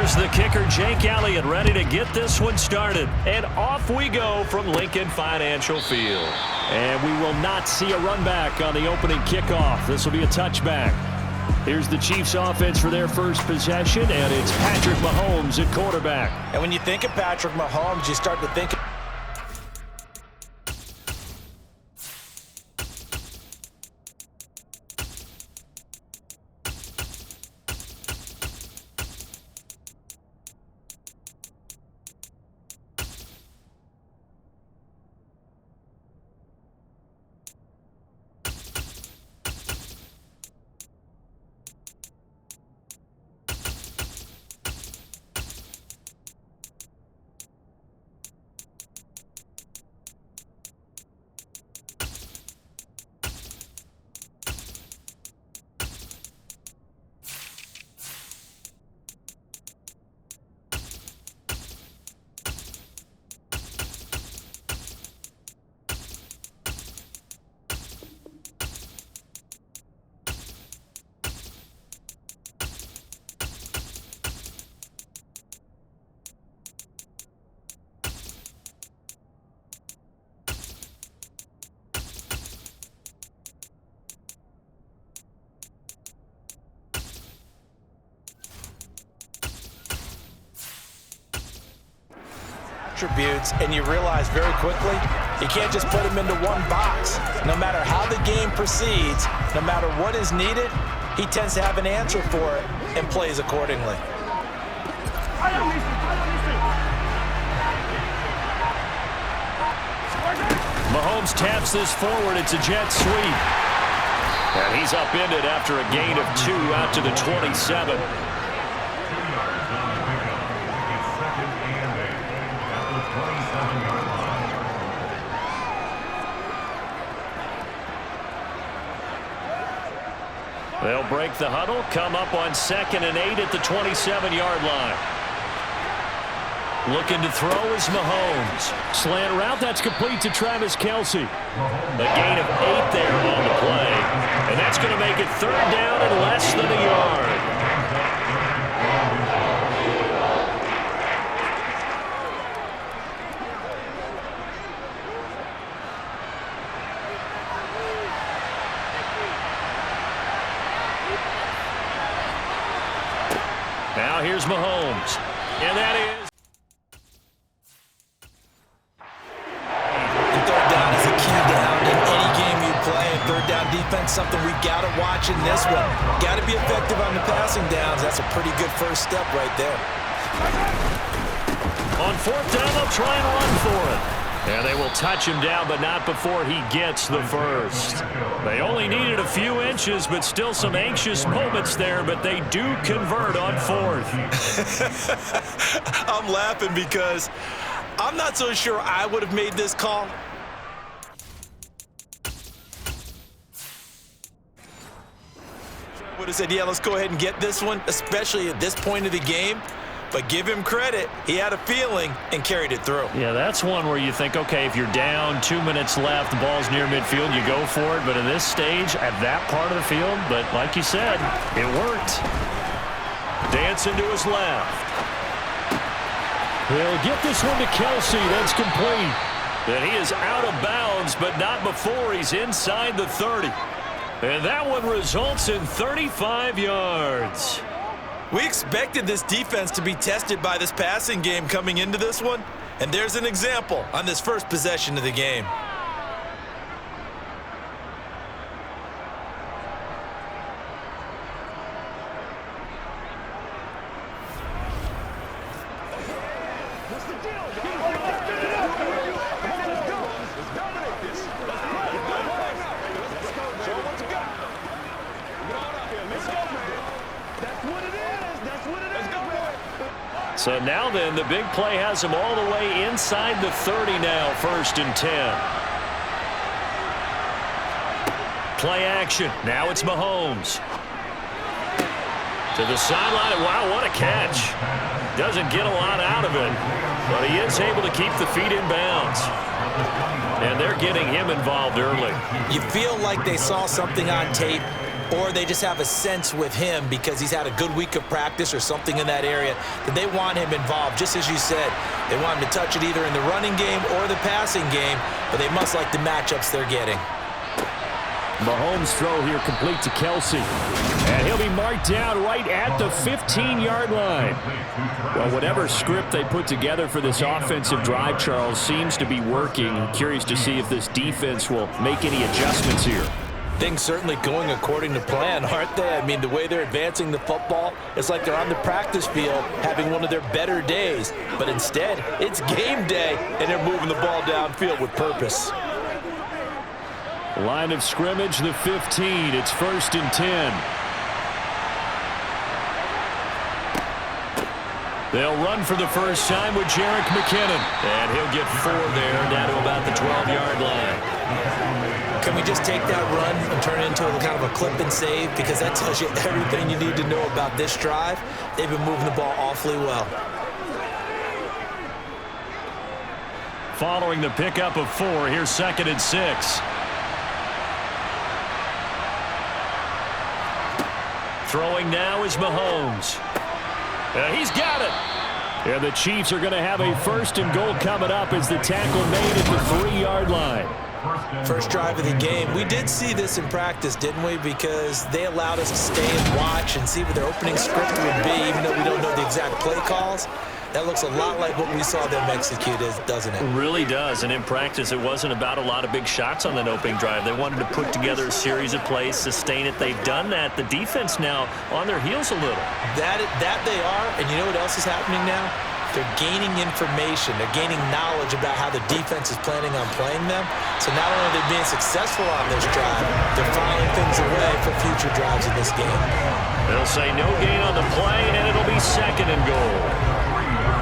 Here's the kicker, Jake Elliott, ready to get this one started. And off we go from Lincoln Financial Field. And we will not see a run back on the opening kickoff. This will be a touchback. Here's the Chiefs offense for their first possession, and it's Patrick Mahomes at quarterback. And when you think of Patrick Mahomes, you start to think attributes, and you realize very quickly you can't just put him into one box. No matter how the game proceeds, no matter what is needed, he tends to have an answer for it and plays accordingly. Mahomes taps this forward. It's a jet sweep. And he's upended after a gain of 2 out to the 27. They'll break the huddle, come up on 2nd and 8 at the 27-yard line. Looking to throw is Mahomes. Slant route, that's complete to Travis Kelce. A gain of 8 there on the play. And that's going to make it 3rd down and less than a yard. Now here's Mahomes. And that is... And third down is a key down in any game you play. And third down defense, something we got to watch in this one. Got to be effective on the passing downs. That's a pretty good first step right there. On 4th down, they'll try and run for it. And they will touch him down, but not before he gets the first. They only needed a few inches, but still some anxious moments there, but they do convert on 4th. I'm laughing because I'm not so sure I would have made this call. I would have said, yeah, let's go ahead and get this one, especially at this point of the game. But give him credit. He had a feeling and carried it through. Yeah, that's one where you think, okay, if you're down, 2 minutes left, the ball's near midfield, you go for it. But in this stage, at that part of the field, but like you said, it worked. Dancing to his left. He'll get this one to Kelce. That's complete. And he is out of bounds, but not before he's inside the 30. And that one results in 35 yards. We expected this defense to be tested by this passing game coming into this one, and there's an example on this first possession of the game. So now then, the big play has him all the way inside the 30 now, 1st and 10. Play action. Now it's Mahomes. To the sideline. Wow, what a catch. Doesn't get a lot out of it, but he is able to keep the feet in bounds. And they're getting him involved early. You feel like they saw something on tape or they just have a sense with him because he's had a good week of practice or something in that area that they want him involved. Just as you said, they want him to touch it either in the running game or the passing game, but they must like the matchups they're getting. Mahomes' throw here complete to Kelsey. And he'll be marked down right at the 15-yard line. Well, whatever script they put together for this offensive drive, Charles, seems to be working. I'm curious to see if this defense will make any adjustments here. Things certainly going according to plan, aren't they? I mean, the way they're advancing the football, it's like they're on the practice field having one of their better days. But instead, it's game day, and they're moving the ball downfield with purpose. Line of scrimmage, the 15. It's 1st and 10. They'll run for the first time with Jerick McKinnon. And he'll get 4 there, down to about the 12-yard line. Can we just take that run and turn it into a kind of a clip and save? Because that tells you everything you need to know about this drive. They've been moving the ball awfully well. Following the pickup of 4, here's 2nd and 6. Throwing now is Mahomes. He's got it. And the Chiefs are going to have a 1st and goal coming up as the tackle made at the 3-yard line. First drive of the game. We did see this in practice, didn't we? Because they allowed us to stay and watch and see what their opening script would be, even though we don't know the exact play calls. That looks a lot like what we saw them execute, doesn't it? It really does. And in practice, it wasn't about a lot of big shots on that opening drive. They wanted to put together a series of plays, sustain it. They've done that. The defense now on their heels a little. That they are. And you know what else is happening now? They're gaining information. They're gaining knowledge about how the defense is planning on playing them. So not only are they being successful on this drive, they're filing things away for future drives in this game. They'll say no gain on the play, and it'll be 2nd and goal.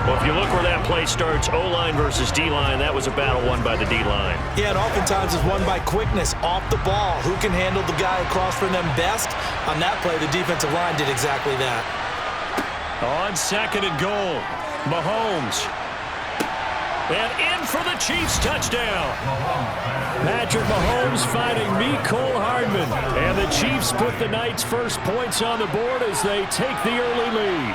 Well, if you look where that play starts, O-line versus D-line, that was a battle won by the D-line. Yeah, and oftentimes it's won by quickness off the ball. Who can handle the guy across from them best? On that play, the defensive line did exactly that. On 2nd and goal, Mahomes. And in for the Chiefs touchdown. Patrick Mahomes finding Mecole Hardman. And the Chiefs put the night's first points on the board as they take the early lead.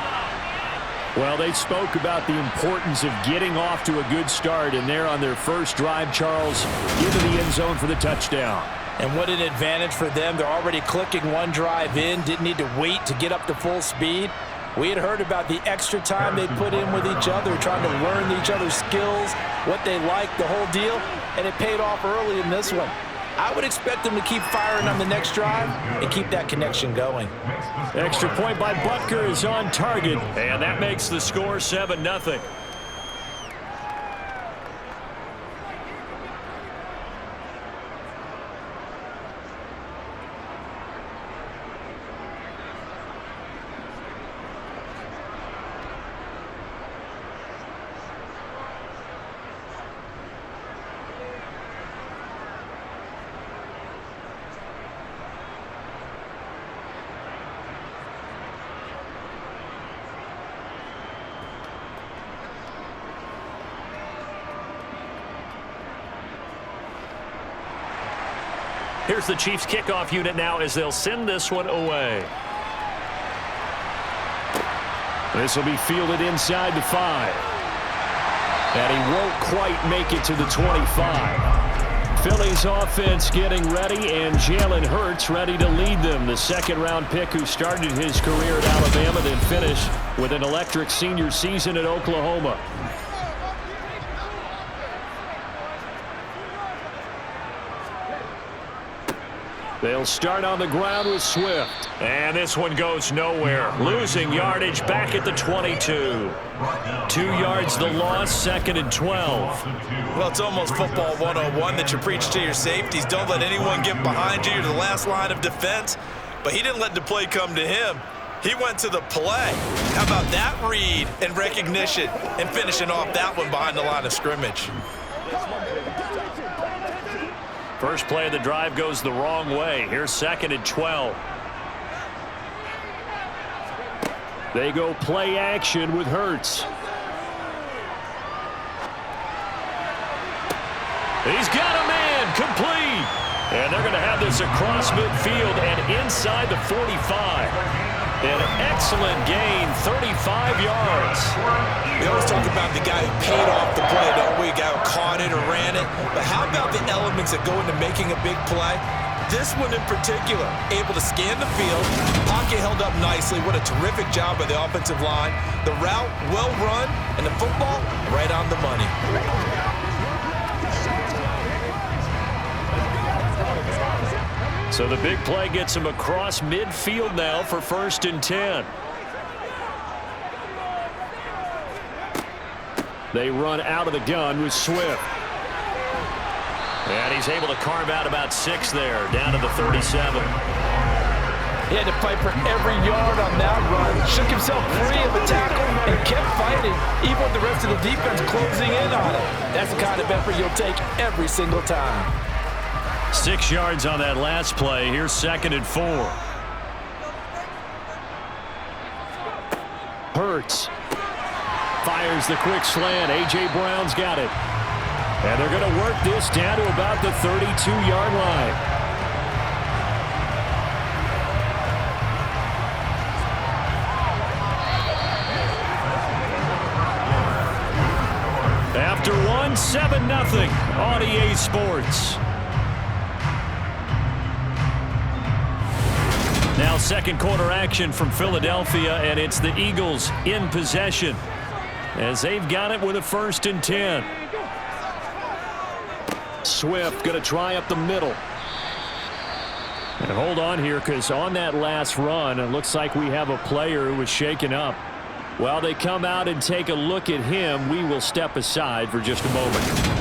Well, they spoke about the importance of getting off to a good start, and they're on their first drive, Charles, into the end zone for the touchdown. And what an advantage for them. They're already clicking one drive in, didn't need to wait to get up to full speed. We had heard about the extra time they put in with each other, trying to learn each other's skills, what they like, the whole deal, and it paid off early in this one. I would expect them to keep firing on the next drive and keep that connection going. Extra point by Butker is on target, and that makes the score 7-0. Here's the Chiefs kickoff unit now as they'll send this one away. This will be fielded inside the 5. And he won't quite make it to the 25. Philly's offense getting ready, and Jalen Hurts ready to lead them. The second-round pick who started his career at Alabama, then finished with an electric senior season at Oklahoma. They'll start on the ground with Swift. And this one goes nowhere. Losing yardage back at the 22. 2 yards the loss, 2nd and 12. Well, it's almost football 101 that you preach to your safeties. Don't let anyone get behind you. You're the last line of defense. But he didn't let the play come to him. He went to the play. How about that read and recognition and finishing off that one behind the line of scrimmage? First play of the drive goes the wrong way. Here's 2nd and 12. They go play action with Hurts. He's got a man complete. And And they're going to have this across midfield and inside the 45. An excellent gain, 35 yards. We always talk about the guy who paid off the play, don't we? The guy who caught it or ran it. But how about the elements that go into making a big play? This one in particular, able to scan the field, pocket held up nicely. What a terrific job by the offensive line. The route, well run, and the football, right on the money. So the big play gets him across midfield now for 1st and 10. They run out of the gun with Swift. And he's able to carve out about 6 there, down to the 37. He had to fight for every yard on that run. Shook himself free of the tackle and kept fighting, even with the rest of the defense closing in on him. That's the kind of effort you'll take every single time. 6 yards on that last play. Here's 2nd and 4. Hurts fires the quick slant. A.J. Brown's got it. And they're going to work this down to about the 32-yard line. After one, 7-0 on EA Sports. Now 2nd quarter action from Philadelphia, and it's the Eagles in possession as they've got it with a 1st and 10. Swift going to try up the middle. And hold on here, because on that last run, it looks like we have a player who was shaken up. While they come out and take a look at him, we will step aside for just a moment.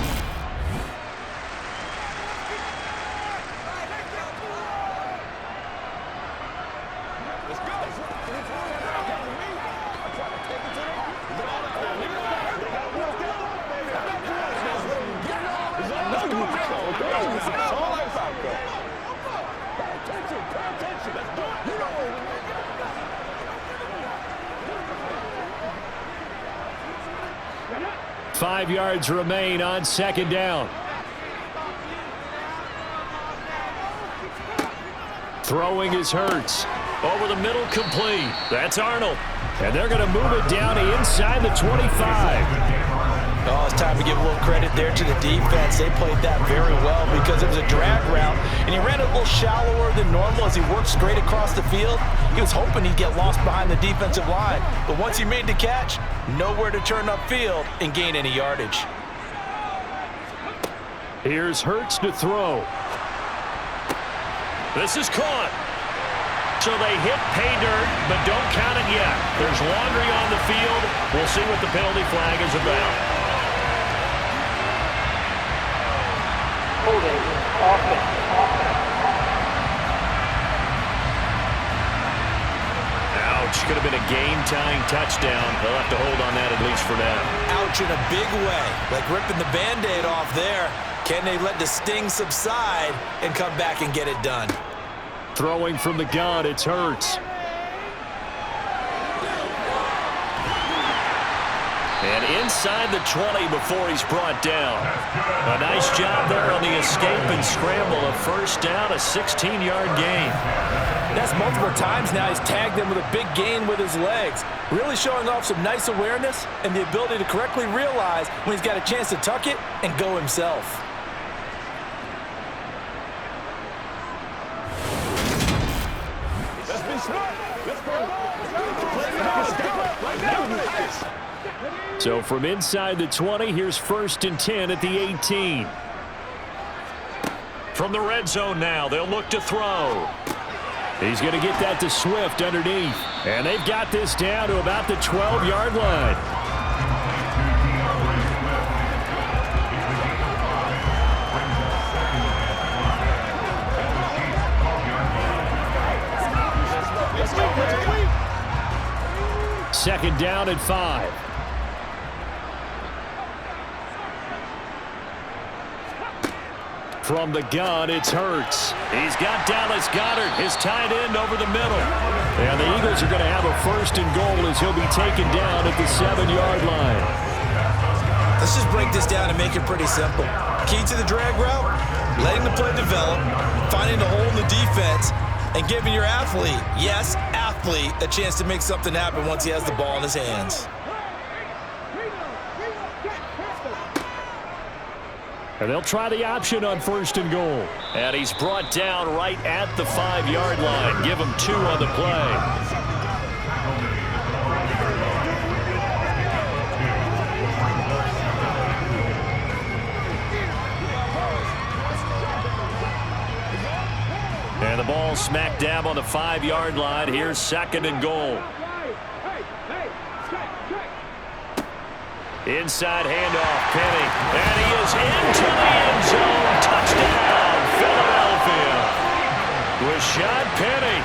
Five yards remain on 2nd down. Throwing is Hurts. Over the middle, complete. That's Arnold. And they're going to move it down to inside the 25. Oh, it's time to give a little credit there to the defense. They played that very well because it was a drag route, and he ran a little shallower than normal as he worked straight across the field. He was hoping he'd get lost behind the defensive line, but once he made the catch, nowhere to turn upfield and gain any yardage. Here's Hurts to throw. This is caught. So they hit pay dirt, but don't count it yet. There's laundry on the field. We'll see what the penalty flag is about. Holding offense. Ouch. Could have been a game-tying touchdown. They'll have to hold on that at least for now. Ouch in a big way. Like ripping the Band-Aid off there. Can they let the sting subside and come back and get it done? Throwing from the gun, it's Hurts. And inside the 20 before he's brought down. A nice job there on the escape and scramble. A 1st down, a 16-yard gain. That's multiple times now he's tagged them with a big gain with his legs. Really showing off some nice awareness and the ability to correctly realize when he's got a chance to tuck it and go himself. So from inside the 20, here's 1st and 10 at the 18. From the red zone now, they'll look to throw. He's going to get that to Swift underneath. And they've got this down to about the 12-yard line. Second down and 5. From the gun, it's Hurts. He's got Dallas Goedert, his tight end, over the middle. And the Eagles are going to have a 1st and goal as he'll be taken down at the 7-yard line. Let's just break this down and make it pretty simple. Key to the drag route, letting the play develop, finding the hole in the defense, and giving your athlete, yes, athlete, a chance to make something happen once he has the ball in his hands. And they'll try the option on 1st and goal. And he's brought down right at the 5-yard line. Give him 2 on the play. And the ball smack dab on the 5-yard line. Here's 2nd and goal. Inside handoff, Penny. And he is into the end zone. Touchdown, Philadelphia. Rashad Penny,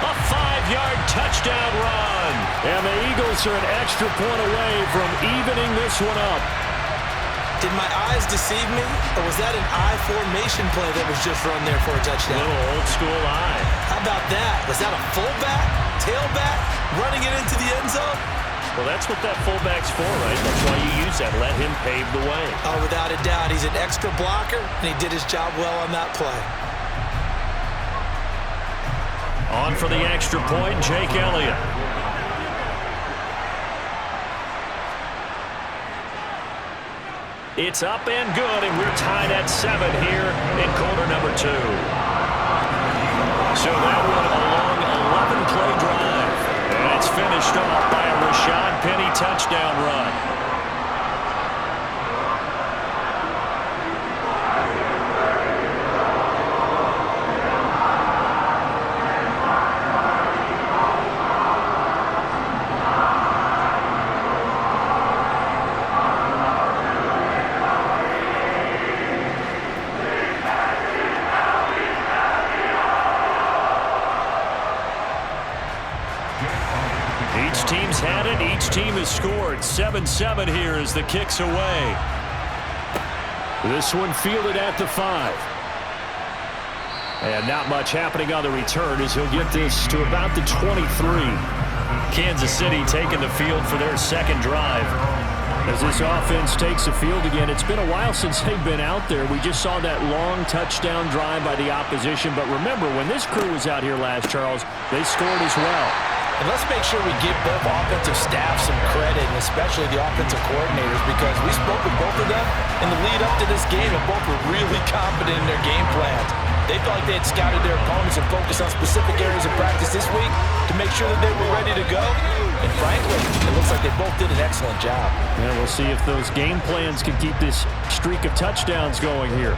a 5-yard touchdown run. And the Eagles are an extra point away from evening this one up. Did my eyes deceive me, or was that an I formation play that was just run there for a touchdown? Little old school eye. How about that? Was that a fullback, tailback, running it into the end zone? Well, that's what that fullback's for, right? That's why you use that. Let him pave the way. Oh, without a doubt. He's an extra blocker, and he did his job well on that play. On for the extra point, Jake Elliott. It's up and good, and we're tied at 7 here in quarter number 2. So that one a long 11-play drive. And it's finished off by a Rashad Penny touchdown run. Each team's had it. Each team has scored. 7-7 here as the kick's away. This one fielded at the 5. And not much happening on the return as he'll get this to about the 23. Kansas City taking the field for their second drive. As this offense takes the field again, it's been a while since they've been out there. We just saw that long touchdown drive by the opposition. But remember, when this crew was out here last, Charles, they scored as well. And let's make sure we give both offensive staffs some credit, and especially the offensive coordinators, because we spoke with both of them in the lead up to this game, and both were really confident in their game plans. They felt like they had scouted their opponents and focused on specific areas of practice this week to make sure that they were ready to go. And frankly, it looks like they both did an excellent job. And we'll see if those game plans can keep this streak of touchdowns going here.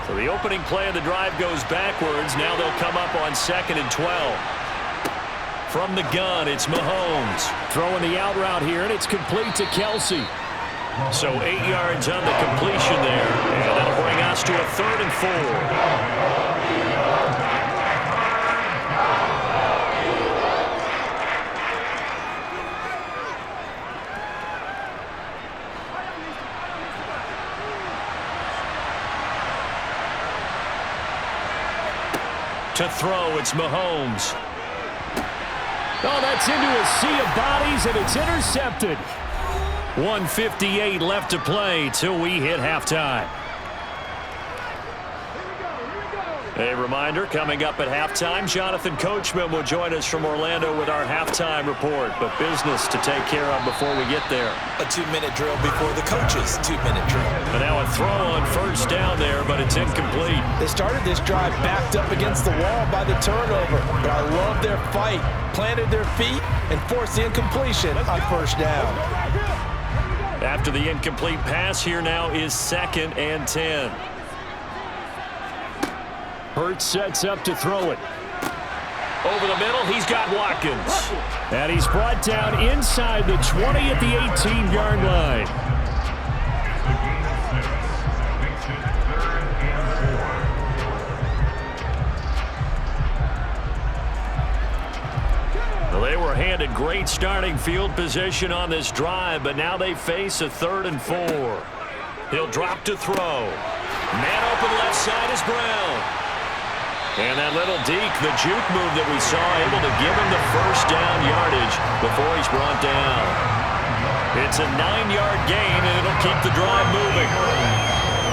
So the opening play of the drive goes backwards. Now they'll come up on 2nd and 12. From the gun, it's Mahomes. Throwing the out route here, and it's complete to Kelsey. So 8 yards on the completion there. And that'll bring us to a 3rd and 4. To throw, it's Mahomes. Oh, that's into a sea of bodies, and it's intercepted. 1:58 left to play till we hit halftime. A reminder, coming up at halftime, Jonathan Coachman will join us from Orlando with our halftime report. But business to take care of before we get there. A 2-minute drill before the coach's 2-minute drill. And now a throw on 1st down there, but it's incomplete. They started this drive backed up against the wall by the turnover. But I love their fight. Planted their feet and forced the incompletion on 1st down. After the incomplete pass, here now is 2nd and 10. Hurts sets up to throw it. Over the middle, he's got Watkins. And he's brought down inside the 20 at the 18-yard line. Well, they were handed great starting field position on this drive, but now they face a 3rd and 4. He'll drop to throw. Man open left side is Brown. And that little deke, the juke move that we saw, able to give him the 1st down yardage before he's brought down. It's a 9-yard gain, and it'll keep the drive moving.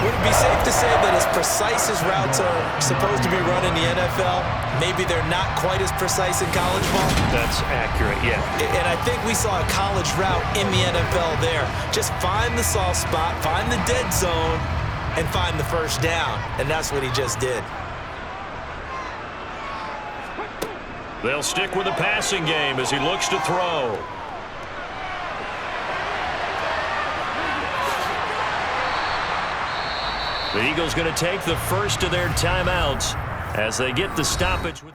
Would it be safe to say that as precise as routes are supposed to be run in the NFL, maybe they're not quite as precise in college ball? That's accurate, yeah. And I think we saw a college route in the NFL there. Just find the soft spot, find the dead zone, and find the first down. And that's what he just did. They'll stick with the passing game as he looks to throw. The Eagles going to take the first of their timeouts as they get the stoppage with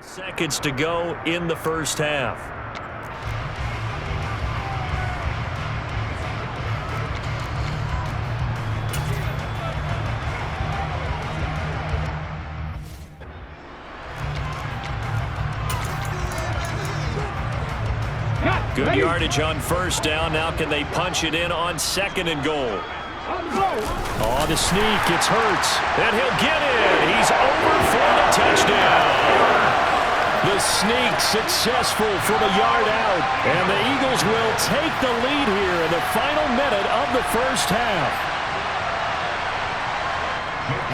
seconds to go in the first half. Good yardage on first down. Now can they punch it in on second and goal? Oh, the sneak. It's Hurts. And he'll get it. He's over for the touchdown. The sneak successful from a yard out. And the Eagles will take the lead here in the final minute of the first half.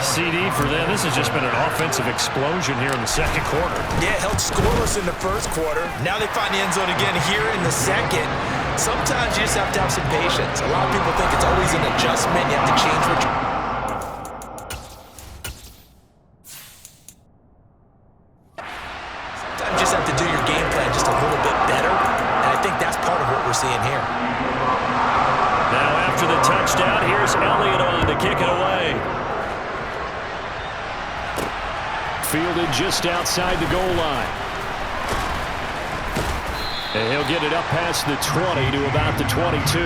CD for them. This has just been an offensive explosion here in the second quarter. Yeah, held scoreless in the first quarter. Now they find the end zone again here in the second. Sometimes you just have to have some patience. A lot of people think it's always an adjustment. You have to change what you... Sometimes you just have to do your game plan just a little bit better. And I think that's part of what we're seeing here. Now after the touchdown, here's Elliott on to kick it away. Fielded just outside the goal line. And he'll get it up past the 20 to about the 22.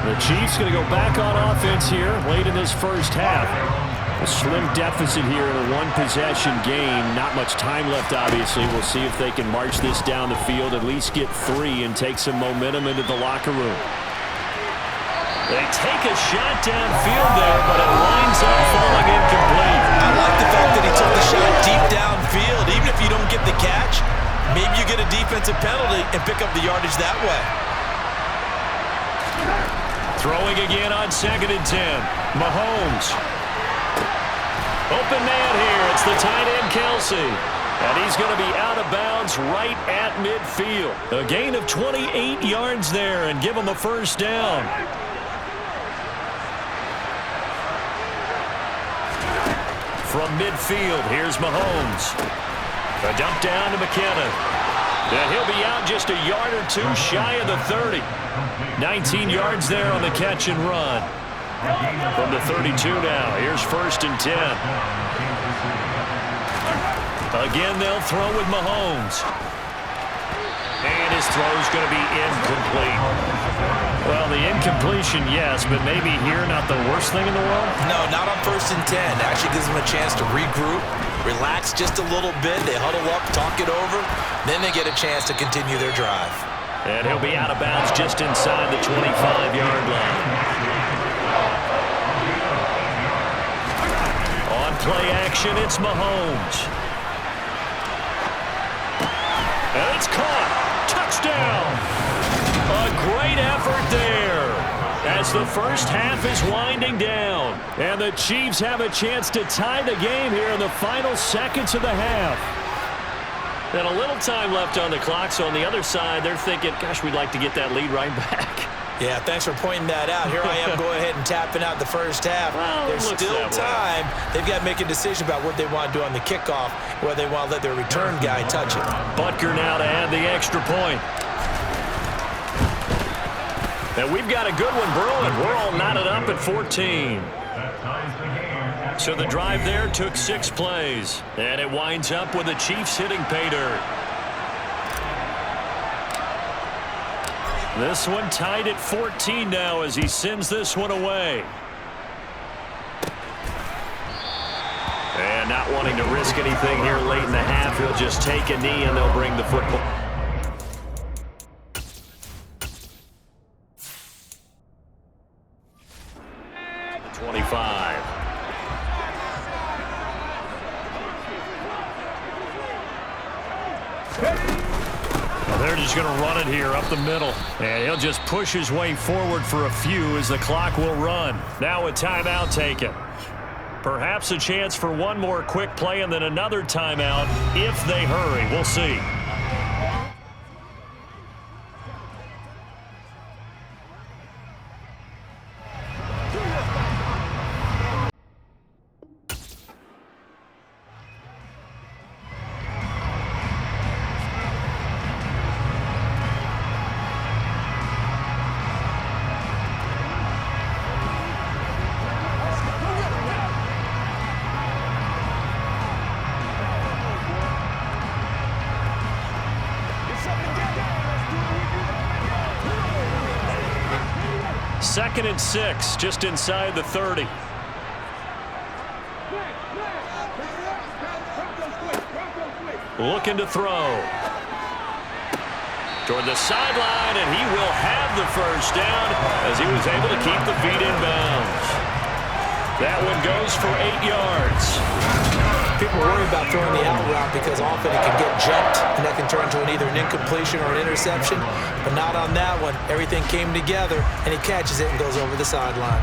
The Chiefs going to go back on offense here late in this first half. A slim deficit here in a one-possession game. Not much time left, obviously. We'll see if they can march this down the field, at least get 3 and take some momentum into the locker room. They take a shot downfield there, but it winds up falling incomplete. I like the fact that he took the shot deep downfield. Even if you don't get the catch, maybe you get a defensive penalty and pick up the yardage that way. Throwing again on 2nd and 10. Mahomes. Open man here. It's the tight end, Kelsey. And he's going to be out of bounds right at midfield. A gain of 28 yards there and give him a first down. From midfield, here's Mahomes. A dump down to McKinnon. And he'll be out just a yard or two shy of the 30. 19 yards there on the catch and run. From the 32 now, here's 1st and 10. Again, they'll throw with Mahomes. And his throw's going to be incomplete. Well, the incompletion, yes, but maybe here not the worst thing in the world? No, not on 1st and 10. It actually gives them a chance to regroup, relax just a little bit. They huddle up, talk it over. Then they get a chance to continue their drive. And he'll be out of bounds just inside the 25-yard line. On play action, it's Mahomes. And it's caught. Touchdown. A great effort there as the first half is winding down. And the Chiefs have a chance to tie the game here in the final seconds of the half. And a little time left on the clock, so on the other side, they're thinking, gosh, we'd like to get that lead right back. Yeah, thanks for pointing that out. Here I am, go ahead and tapping out the first half. Well, there's still time. They've got to make a decision about what they want to do on the kickoff, whether they want to let their return guy touch it. Butker now to add the extra point. And we've got a good one brewing. We're all knotted up at 14. So the drive there took 6 plays. And it winds up with the Chiefs hitting pay dirt. This one tied at 14 now as he sends this one away. And not wanting to risk anything here late in the half, he'll just take a knee and they'll bring the football. The 25. They're just going to run it here up the middle. And he'll just push his way forward for a few as the clock will run. Now a timeout taken. Perhaps a chance for one more quick play and then another timeout if they hurry. We'll see. Second and 6, just inside the 30. Looking to throw. Toward the sideline, and he will have the first down as he was able to keep the feet in bounds. That one goes for 8 yards. People worry about throwing the out route because often it can get jumped, and that can turn into either an incompletion or an interception. But not on that one. Everything came together, and he catches it and goes over the sideline.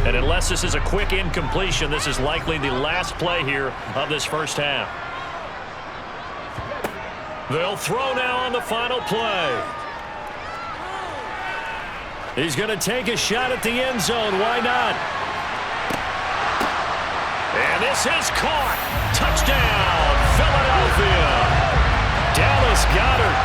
And unless this is a quick incompletion, this is likely the last play here of this first half. They'll throw now on the final play. He's going to take a shot at the end zone. Why not? And this is caught. Touchdown, Philadelphia. Dallas Goedert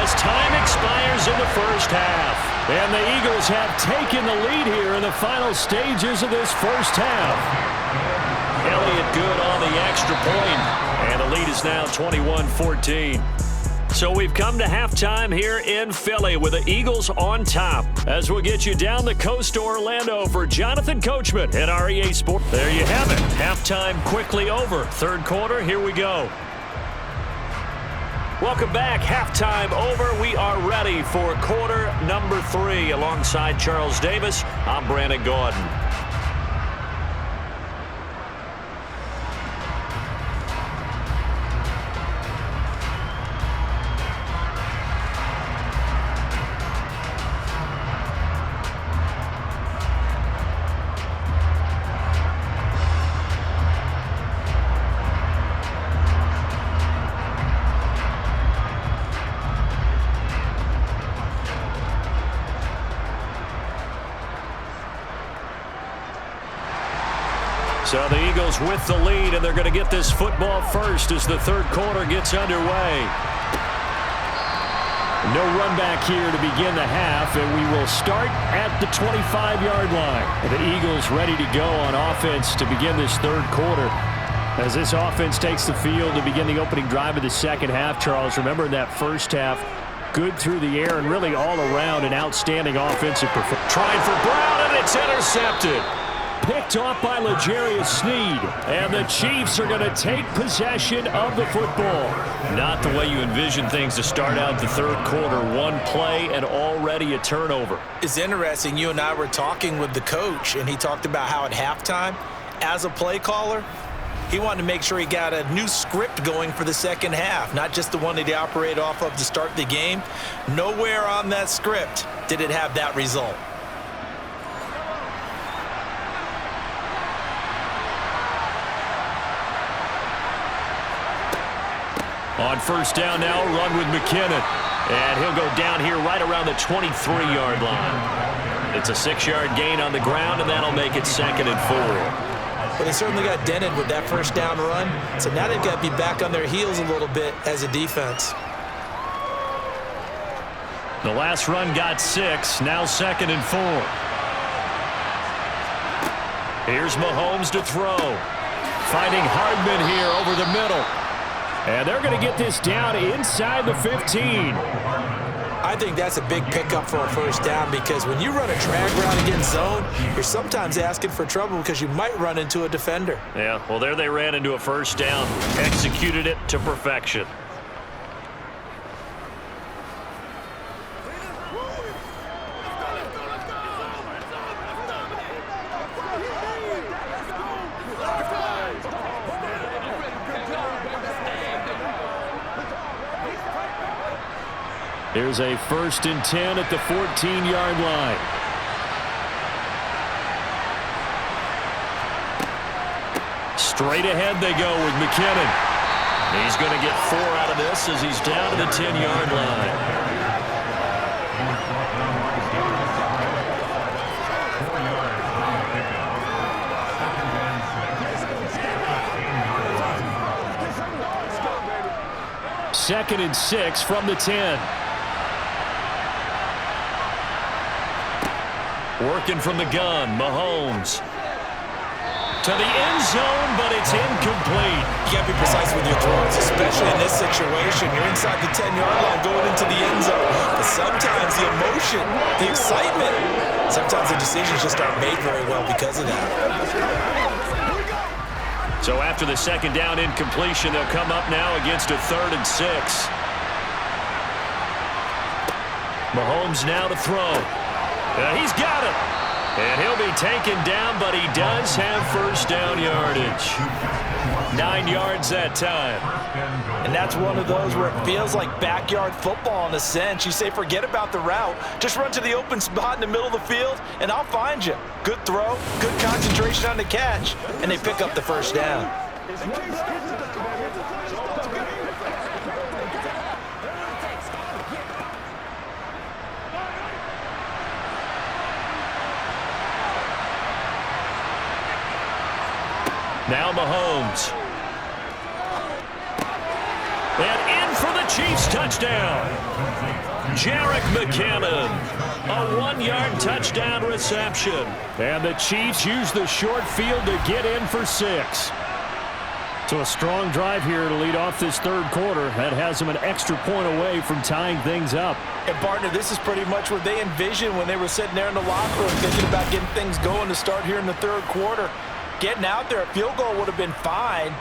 as time expires in the first half. And the Eagles have taken the lead here in the final stages of this first half. Elliott good on the extra point, and the lead is now 21-14. So we've come to halftime here in Philly with the Eagles on top. As we'll get you down the coast to Orlando for Jonathan Coachman at REA Sport. There you have it. Halftime quickly over. Third quarter, here we go. Welcome back. Halftime over. We are ready for quarter number 3. Alongside Charles Davis, I'm Brandon Gordon. So the Eagles with the lead, and they're going to get this football first as the third quarter gets underway. No run back here to begin the half, and we will start at the 25-yard line. The Eagles ready to go on offense to begin this third quarter. As this offense takes the field to begin the opening drive of the second half, Charles, remember in that first half, good through the air and really all around an outstanding offensive performance. Trying for Brown, and it's intercepted. Picked off by L'Jarius Sneed, and the Chiefs are going to take possession of the football. Not the way you envision things to start out the third quarter. One play and already a turnover. It's interesting. You and I were talking with the coach, and he talked about how at halftime, as a play caller, he wanted to make sure he got a new script going for the second half, not just the one that he operated off of to start the game. Nowhere on that script did it have that result. On first down now, run with McKinnon. And he'll go down here right around the 23-yard line. It's a 6-yard gain on the ground, and that'll make it 2nd and 4. Well, they certainly got dented with that first down run. So now they've got to be back on their heels a little bit as a defense. The last run got 6, now 2nd and 4. Here's Mahomes to throw. Finding Hardman here over the middle. And they're going to get this down inside the 15. I think that's a big pickup for a first down because when you run a drag route against zone, you're sometimes asking for trouble because you might run into a defender. Yeah, well, there they ran into a first down. Executed it to perfection. Here's a 1st and 10 at the 14-yard line. Straight ahead they go with McKinnon. He's going to get 4 out of this as he's down to the 10-yard line. Second and 6 from the 10. Working from the gun, Mahomes. To the end zone, but it's incomplete. You got to be precise with your throws, especially in this situation. You're inside the 10-yard line going into the end zone. But sometimes the emotion, the excitement, sometimes the decisions just aren't made very well because of that. So after the second down incompletion, they'll come up now against a 3rd and 6. Mahomes now to throw. He's got it. And he'll be taken down, but he does have first down yardage. 9 yards that time. And that's one of those where it feels like backyard football in a sense. You say, forget about the route. Just run to the open spot in the middle of the field, and I'll find you. Good throw, good concentration on the catch, and they pick up the first down. Now Mahomes. And in for the Chiefs touchdown. Jerick McKinnon. A 1-yard touchdown reception. And the Chiefs use the short field to get in for 6. So a strong drive here to lead off this 3rd quarter. That has them an extra point away from tying things up. And, partner, this is pretty much what they envisioned when they were sitting there in the locker room thinking about getting things going to start here in the 3rd quarter. Getting out there, a field goal would have been fine,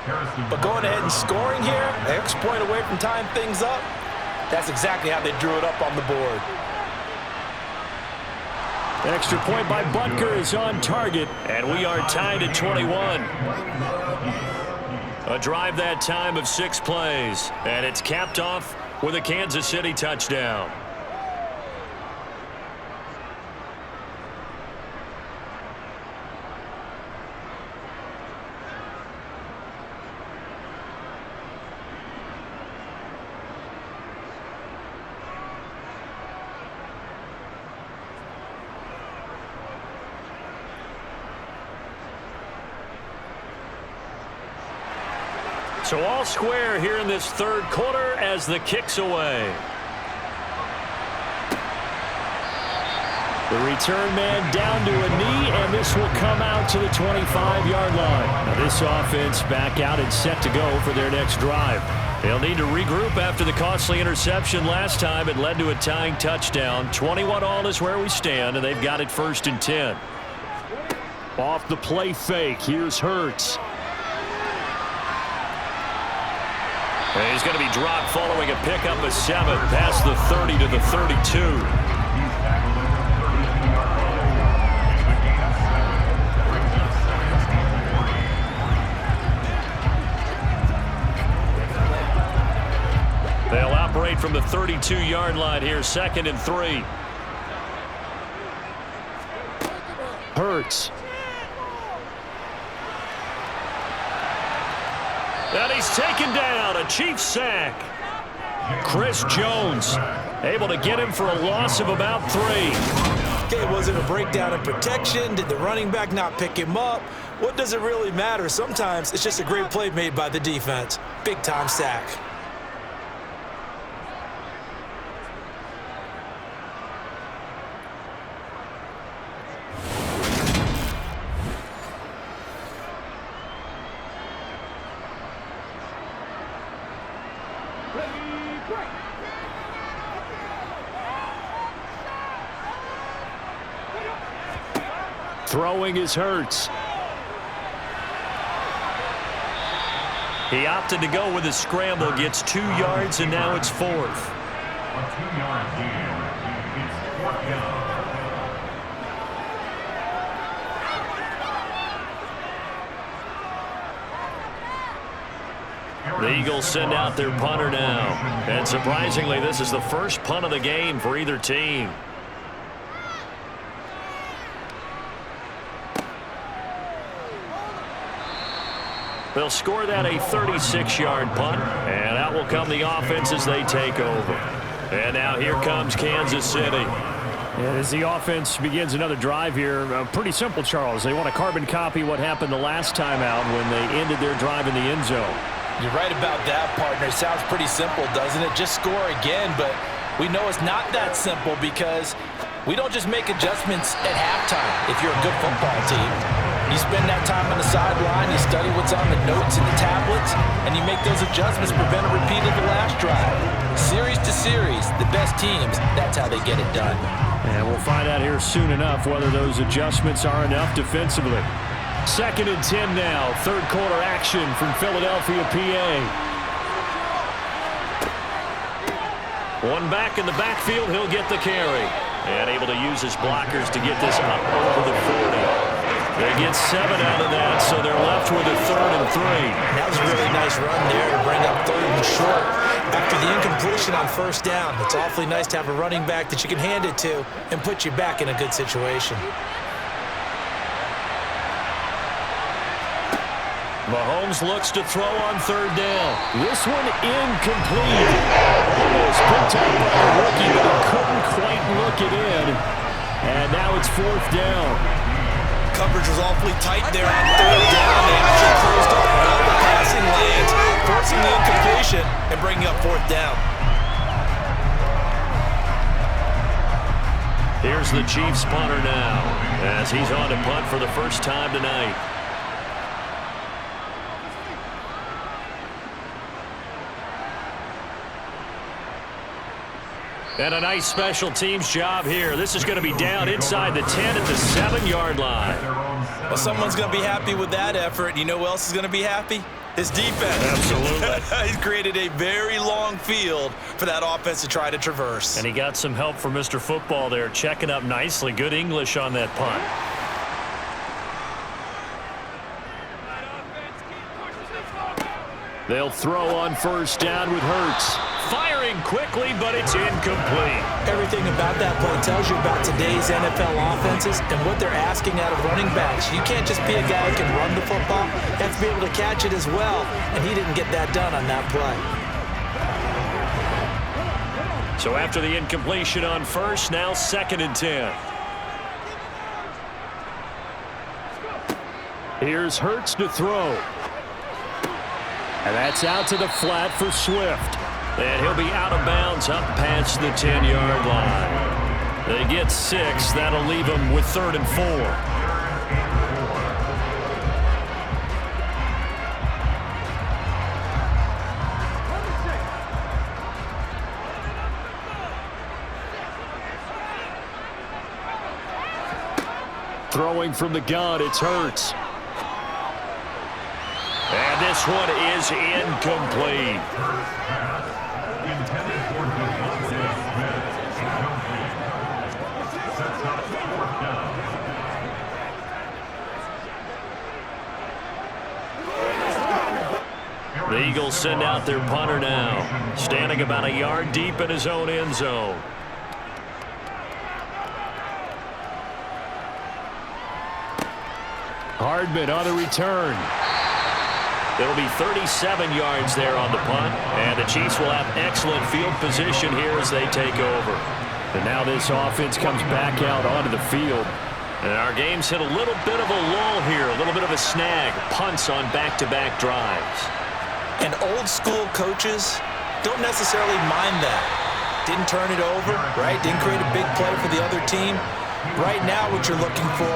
but going ahead and scoring here, an extra point away from tying things up, that's exactly how they drew it up on the board. Extra point by Butker is on target, and we are tied at 21. A drive that time of 6 plays, and it's capped off with a Kansas City touchdown. So all square here in this 3rd quarter as the kick's away. The return man down to a knee, and this will come out to the 25-yard line. Now this offense back out and set to go for their next drive. They'll need to regroup after the costly interception last time. It led to a tying touchdown. 21-all is where we stand, and they've got it 1st and 10. Off the play fake, here's Hurts. And he's going to be dropped following a pickup of 7 past the 30 to the 32. They'll operate from the 32-yard line here, 2nd and 3. Hurts. And he's taken down, a Chiefs sack. Chris Jones able to get him for a loss of about 3. Okay, was it a breakdown in protection? Did the running back not pick him up? What does it really matter? Sometimes it's just a great play made by the defense. Big-time sack. Throwing is Hurts. He opted to go with a scramble, gets 2 yards, and now it's 4th. A 2-yard gain. It's 4th down. The Eagles send out their punter now. And surprisingly, this is the first punt of the game for either team. They'll score that a 36-yard punt, and out will come the offense as they take over. And now here comes Kansas City. And as the offense begins another drive here, pretty simple, Charles. They want to carbon copy what happened the last time out when they ended their drive in the end zone. You're right about that, partner. It sounds pretty simple, doesn't it? Just score again, but we know it's not that simple because we don't just make adjustments at halftime if you're a good football team. You spend that time on the sideline, you study what's on the notes and the tablets, and you make those adjustments to prevent a repeat of the last drive. Series to series, the best teams, that's how they get it done. And we'll find out here soon enough whether those adjustments are enough defensively. 2nd and 10 now. 3rd quarter action from Philadelphia, PA. One back in the backfield. He'll get the carry. And able to use his blockers to get this up over the 40. They get 7 out of that, so they're left with a 3rd and 3. That was a really nice run there to bring up 3rd and short. After the incompletion on 1st down, it's awfully nice to have a running back that you can hand it to and put you back in a good situation. Mahomes looks to throw on 3rd down. This one incomplete. Almost picked up by the rookie, but he couldn't quite look it in. And now it's 4th down. Coverage was awfully tight there on 3rd down. They actually closed off all the passing lanes, forcing the incompletion and bringing up 4th down. Here's the Chiefs punter now, as he's on to punt for the first time tonight. And a nice special teams job here. This is going to be down inside the 10 at the 7-yard line. Well, someone's going to be happy with that effort. You know who else is going to be happy? His defense. Absolutely. He's created a very long field for that offense to try to traverse. And he got some help from Mr. Football there, checking up nicely. Good English on that punt. They'll throw on 1st down with Hurts. Firing quickly, but it's incomplete. Everything about that play tells you about today's NFL offenses and what they're asking out of running backs. You can't just be a guy who can run the football. You have to be able to catch it as well, and he didn't get that done on that play. So after the incompletion on 1st, now 2nd and 10. Here's Hurts to throw. And that's out to the flat for Swift. And he'll be out of bounds up past the 10-yard line. They get 6. That'll leave them with 3rd and 4. Throwing from the gun, it's Hurts. And this one is incomplete. Intended for DeVonta Smith. Incomplete. Sets up 4th down. The Eagles send out their punter now, standing about a yard deep in his own end zone. Hardman on the return. It'll be 37 yards there on the punt, and the Chiefs will have excellent field position here as they take over. And now this offense comes back out onto the field. And our game's hit a little bit of a lull here, a little bit of a snag. Punts on back-to-back drives. And old school coaches don't necessarily mind that. Didn't turn it over, right? Didn't create a big play for the other team. Right now what you're looking for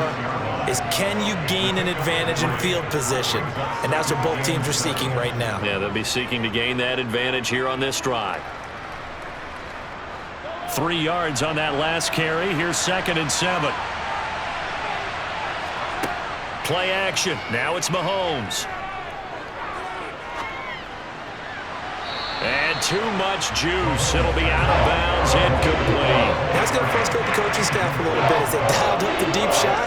is can you gain an advantage in field position? And that's what both teams are seeking right now. Yeah, they'll be seeking to gain that advantage here on this drive. 3 yards on that last carry. Here's 2nd and 7. Play action. Now it's Mahomes. And too much juice. It'll be out of bounds, incomplete. That's going to frustrate the coaching staff a little bit as they dialed up the deep shot,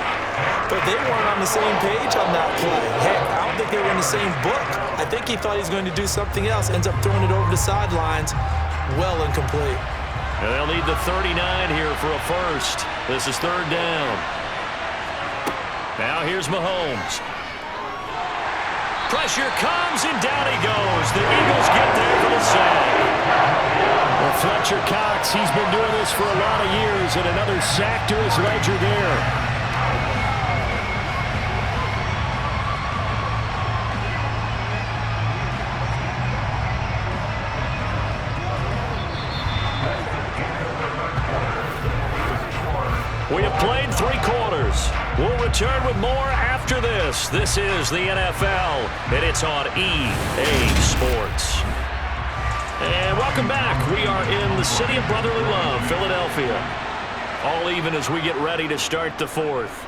but they weren't on the same page on that play. Heck, I don't think they were in the same book. I think he thought he was going to do something else, ends up throwing it over the sidelines. Well incomplete. And they'll need the 39 here for a first. This is third down. Now here's Mahomes. Pressure comes, and down he goes. The Eagles get there for the sack. Well, Fletcher Cox, he's been doing this for a lot of years, and another sack to his ledger there. We have played 3 quarters. We'll return with more after this. This is the NFL, and it's on EA Sports. And welcome back. We are in the city of brotherly love, Philadelphia. All even as we get ready to start the fourth.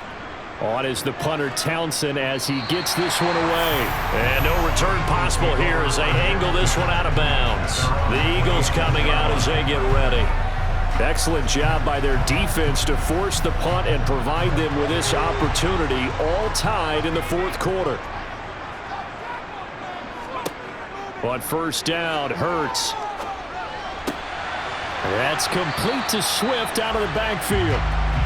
On is the punter Townsend as he gets this one away. And no return possible here as they angle this one out of bounds. The Eagles coming out as they get ready. Excellent job by their defense to force the punt and provide them with this opportunity, all tied in the fourth quarter. On first down, Hurts. That's complete to Swift out of the backfield.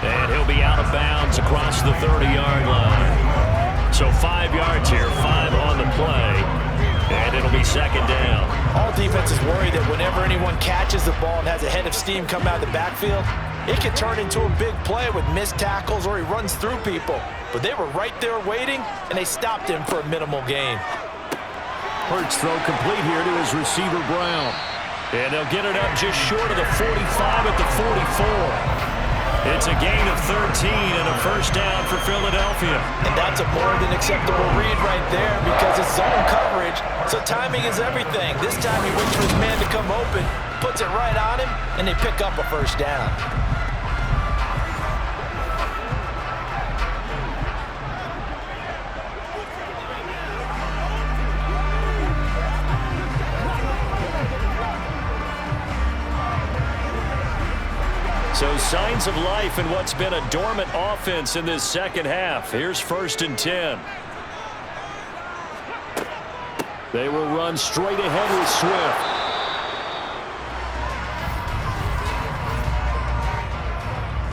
And he'll be out of bounds across the 30-yard line. So 5 yards here, 5 on the play. And it'll be second down. All defenses worry that whenever anyone catches the ball and has a head of steam come out of the backfield, it can turn into a big play with missed tackles or he runs through people. But they were right there waiting, and they stopped him for a minimal gain. Hurts throw complete here to his receiver, Brown. And they'll get it up just short of the 45 at the 44. It's a gain of 13 and a first down for Philadelphia. And that's a more than acceptable read right there because it's zone coverage, so timing is everything. This time he waits for his man to come open, puts it right on him, and they pick up a first down. So signs of life in what's been a dormant offense in this second half. Here's first and 10. They will run straight ahead with Swift.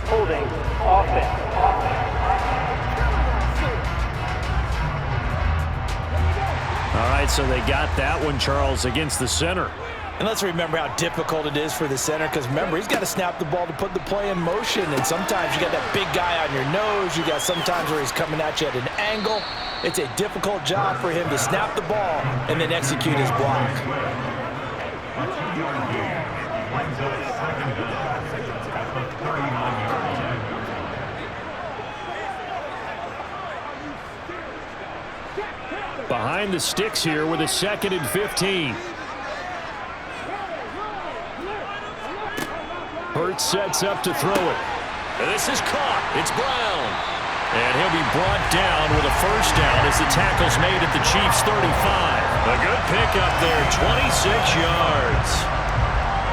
Holding offense. All right, so they got that one, Charles, against the center. And let's remember how difficult it is for the center because, remember, he's got to snap the ball to put the play in motion. And sometimes you got that big guy on your nose. You got sometimes where he's coming at you at an angle. It's a difficult job for him to snap the ball and then execute his block. Behind the sticks here with a 2nd and 15. Hurts sets up to throw it. And this is caught. It's Brown. And he'll be brought down with a first down as the tackle's made at the Chiefs' 35. A good pickup there, 26 yards.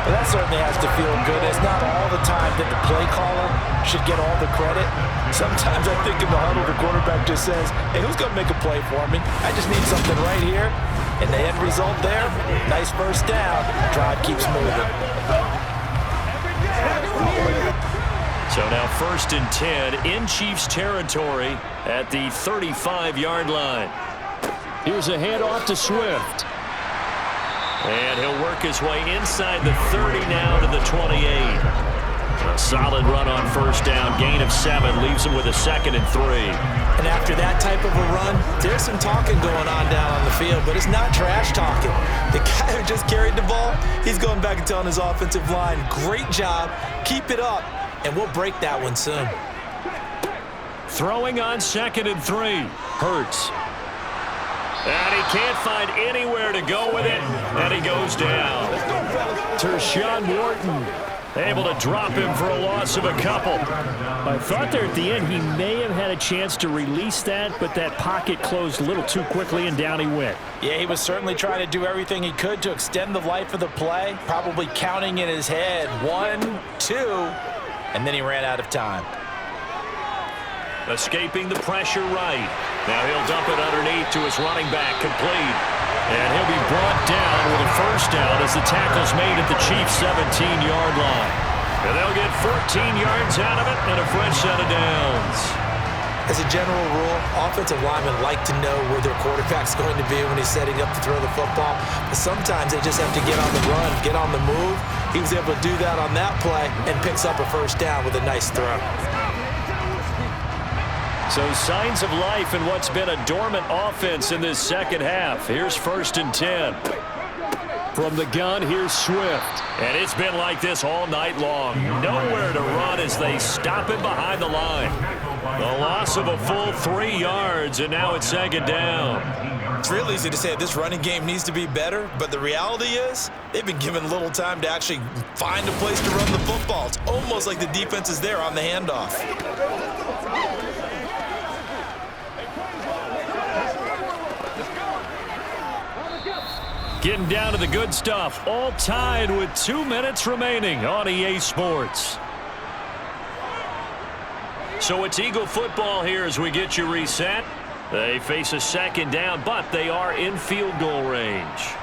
Well, that certainly has to feel good. It's not all the time that the play caller should get all the credit. Sometimes I think in the huddle, the quarterback just says, hey, who's going to make a play for me? I just need something right here. And the end result there, nice first down. Drive keeps moving. So now first and 10 in Chiefs territory at the 35-yard line. Here's a handoff to Swift. And he'll work his way inside the 30 now to the 28. A solid run on first down. Gain of 7 leaves him with a 2nd and 3. And after that type of a run, there's some talking going on down on the field, but it's not trash talking. The guy who just carried the ball, he's going back and telling his offensive line, great job, keep it up, and we'll break that one soon. Throwing on 2nd and 3. Hurts. And he can't find anywhere to go with it, and he goes down. Tershawn Wharton Able to drop him for a loss of a couple. I thought there at the end he may have had a chance to release that, but that pocket closed a little too quickly, and down he went. Yeah, he was certainly trying to do everything he could to extend the life of the play, probably counting in his head 1, 2, and then he ran out of time. Escaping the pressure right. Now he'll dump it underneath to his running back, complete. And he'll be brought down with a first down as the tackle's made at the Chiefs' 17-yard line. And they'll get 14 yards out of it and a fresh set of downs. As a general rule, offensive linemen like to know where their quarterback's going to be when he's setting up to throw the football. But sometimes they just have to get on the run, get on the move. He was able to do that on that play and picks up a first down with a nice throw. So signs of life in what's been a dormant offense in this second half. Here's 1st and 10. From the gun, here's Swift. And it's been like this all night long. Nowhere to run as they stop him behind the line. The loss of a full 3 yards, and now it's 2nd down. It's real easy to say this running game needs to be better, but the reality is they've been given little time to actually find a place to run the football. It's almost like the defense is there on the handoff. Getting down to the good stuff, all tied with 2 minutes remaining on EA Sports. So it's Eagle football here as we get you reset. They face a 2nd down, but they are in field goal range.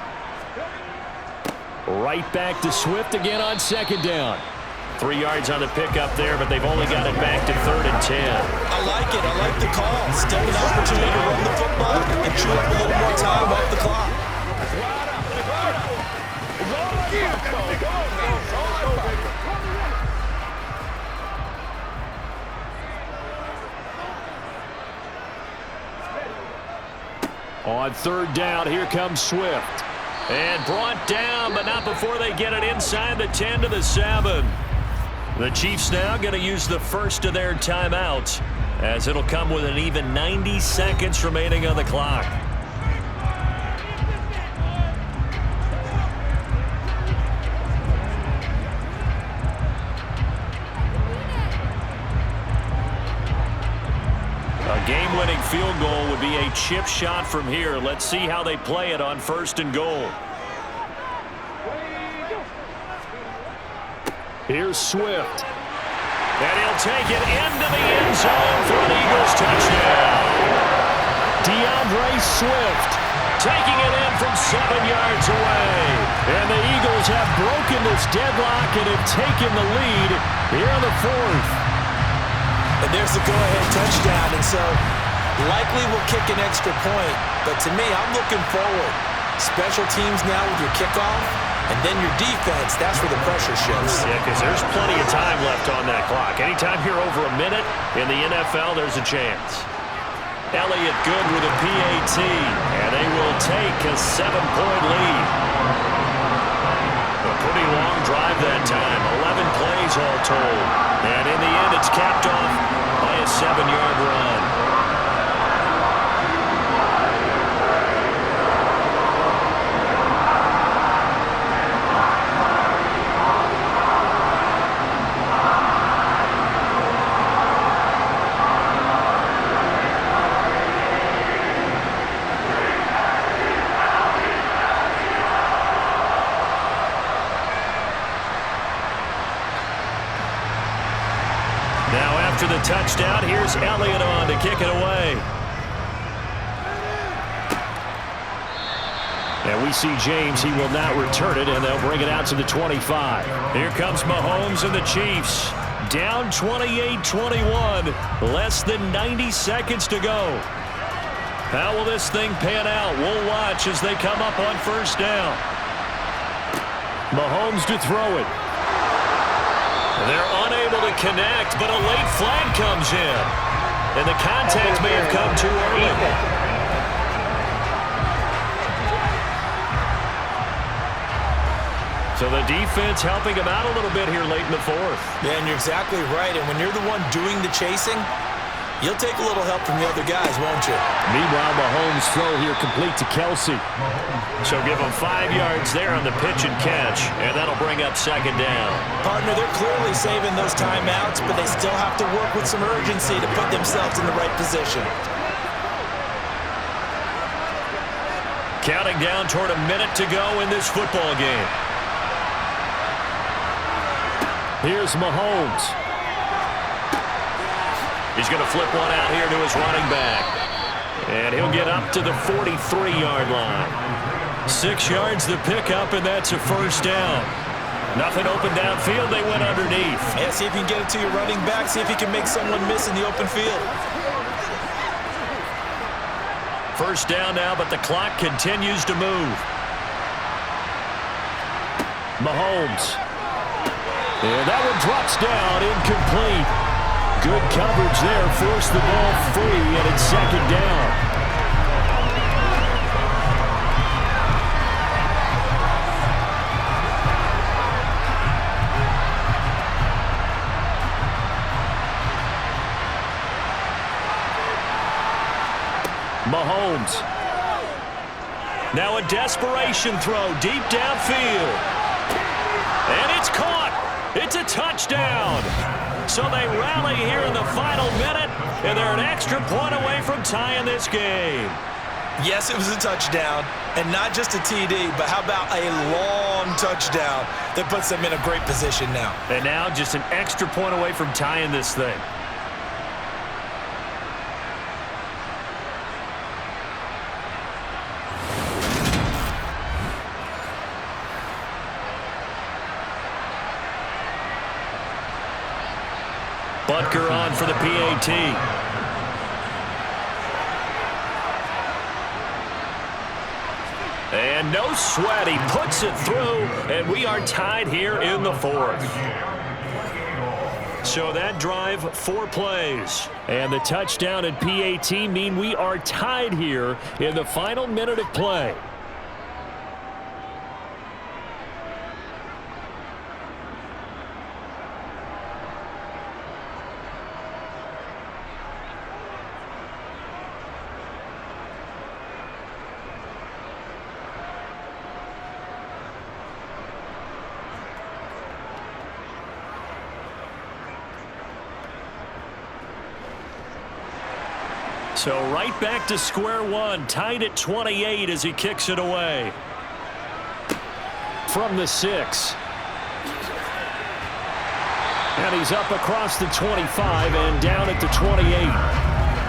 Right back to Swift again on 2nd down. 3 yards on the pickup there, but they've only got it back to 3rd and 10. I like it. I like the call. Still an opportunity to run the football and chew up a little more time off the clock. On 3rd down, here comes Swift. And brought down, but not before they get it inside the 10 to the 7. The Chiefs now going to use the first of their timeouts, as it'll come with an even 90 seconds remaining on the clock. A game-winning field goal would be a chip shot from here. Let's see how they play it on 1st and goal. Here's Swift. And he'll take it into the end zone for an Eagles touchdown. DeAndre Swift taking it in from 7 yards away. And the Eagles have broken this deadlock and have taken the lead here in the 4th. And there's the go-ahead touchdown, and so likely will kick an extra point. But to me, I'm looking forward. Special teams now with your kickoff, and then your defense, that's where the pressure shifts. Yeah, because there's plenty of time left on that clock. Anytime you're over a minute in the NFL, there's a chance. Elliott good with a PAT, and they will take a 7-point lead. A pretty long drive that time, 11 plays all told. And in the end, it's capped off by a 7-yard run. After the touchdown, here's Elliott on to kick it away. And we see James. He will not return it, and they'll bring it out to the 25. Here comes Mahomes and the Chiefs. Down 28-21. Less than 90 seconds to go. How will this thing pan out? We'll watch as they come up on 1st down. Mahomes to throw it. They're unable to connect, but a late flag comes in. And the contact may have come too early. So the defense helping him out a little bit here late in the 4th. Yeah, and you're exactly right. And when you're the one doing the chasing, You'll take a little help from the other guys, won't you? Meanwhile, Mahomes' throw here complete to Kelsey. So give him 5 yards there on the pitch and catch, and that'll bring up second down. Partner, they're clearly saving those timeouts, but they still have to work with some urgency to put themselves in the right position. Counting down toward a minute to go in this football game. Here's Mahomes. He's going to flip one out here to his running back. And he'll get up to the 43-yard line. 6 yards the pickup, and that's a first down. Nothing open downfield. They went underneath. Yeah, see if you can get it to your running back. See if you can make someone miss in the open field. First down now, but the clock continues to move. Mahomes. And that one drops down, incomplete. Good coverage there, forced the ball free, and it's second down. Mahomes. Now a desperation throw deep downfield. And it's caught. It's a touchdown. So they rally here in the final minute, and they're an extra point away from tying this game. Yes, it was a touchdown, and not just a TD, but how about a long touchdown that puts them in a great position now. And now just an extra point away from tying this thing. Butker on for the PAT. And no sweat. He puts it through, and we are tied here in the fourth. So that drive, 4 plays. And the touchdown and PAT mean we are tied here in the final minute of play. So right back to square one, tied at 28 as he kicks it away. From the 6. And he's up across the 25 and down at the 28.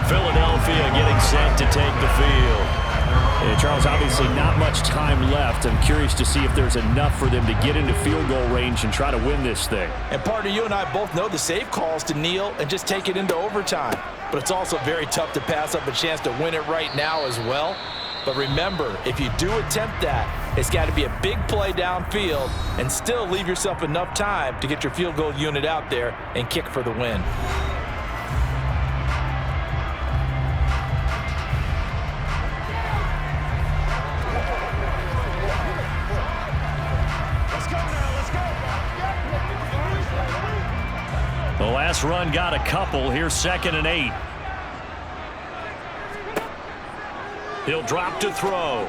Philadelphia getting set to take the field. And Charles, obviously not much time left. I'm curious to see if there's enough for them to get into field goal range and try to win this thing. And partner, you and I both know the safe calls to kneel and just take it into overtime. But it's also very tough to pass up a chance to win it right now as well. But remember, if you do attempt that, it's got to be a big play downfield and still leave yourself enough time to get your field goal unit out there and kick for the win. The last run got a couple. Here's 2nd and 8. He'll drop to throw.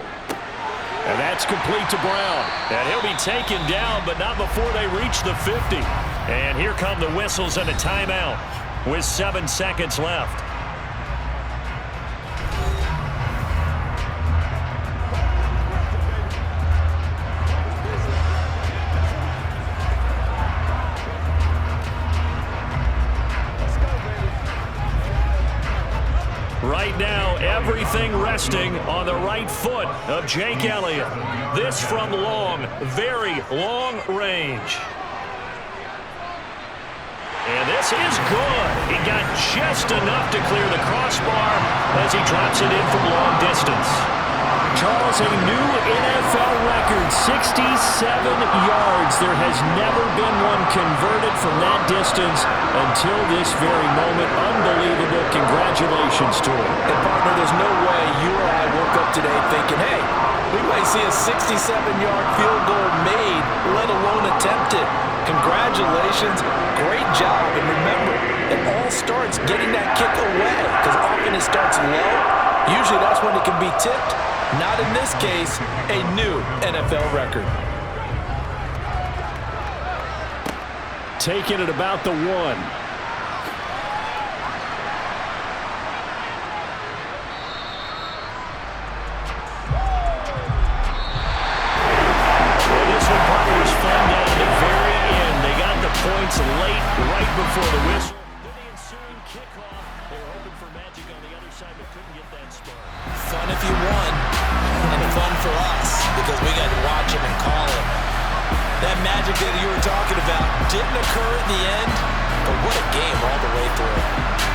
And that's complete to Brown. And he'll be taken down, but not before they reach the 50. And here come the whistles and a timeout with 7 seconds left. Right now, everything resting on the right foot of Jake Elliott. This from long, very long range. And this is good. He got just enough to clear the crossbar as he drops it in from long distance. Charles, a new NFL record, 67 yards. There has never been one converted from that distance until this very moment. Unbelievable. Congratulations to him. And partner, there's no way you or I woke up today thinking, hey, we might see a 67-yard field goal made, let alone attempted. Congratulations. Great job. And remember, it all all starts getting that kick away, because often it starts low. Usually that's when it can be tipped. Not in this case, a new NFL record. Taking it about the 1. Points late, right before the whistle. With the ensuing kickoff, they were hoping for magic on the other side, but couldn't get that spark. Fun if you won, and fun for us, because we got to watch him and call it. That magic that you were talking about didn't occur in the end, but what a game all the way through.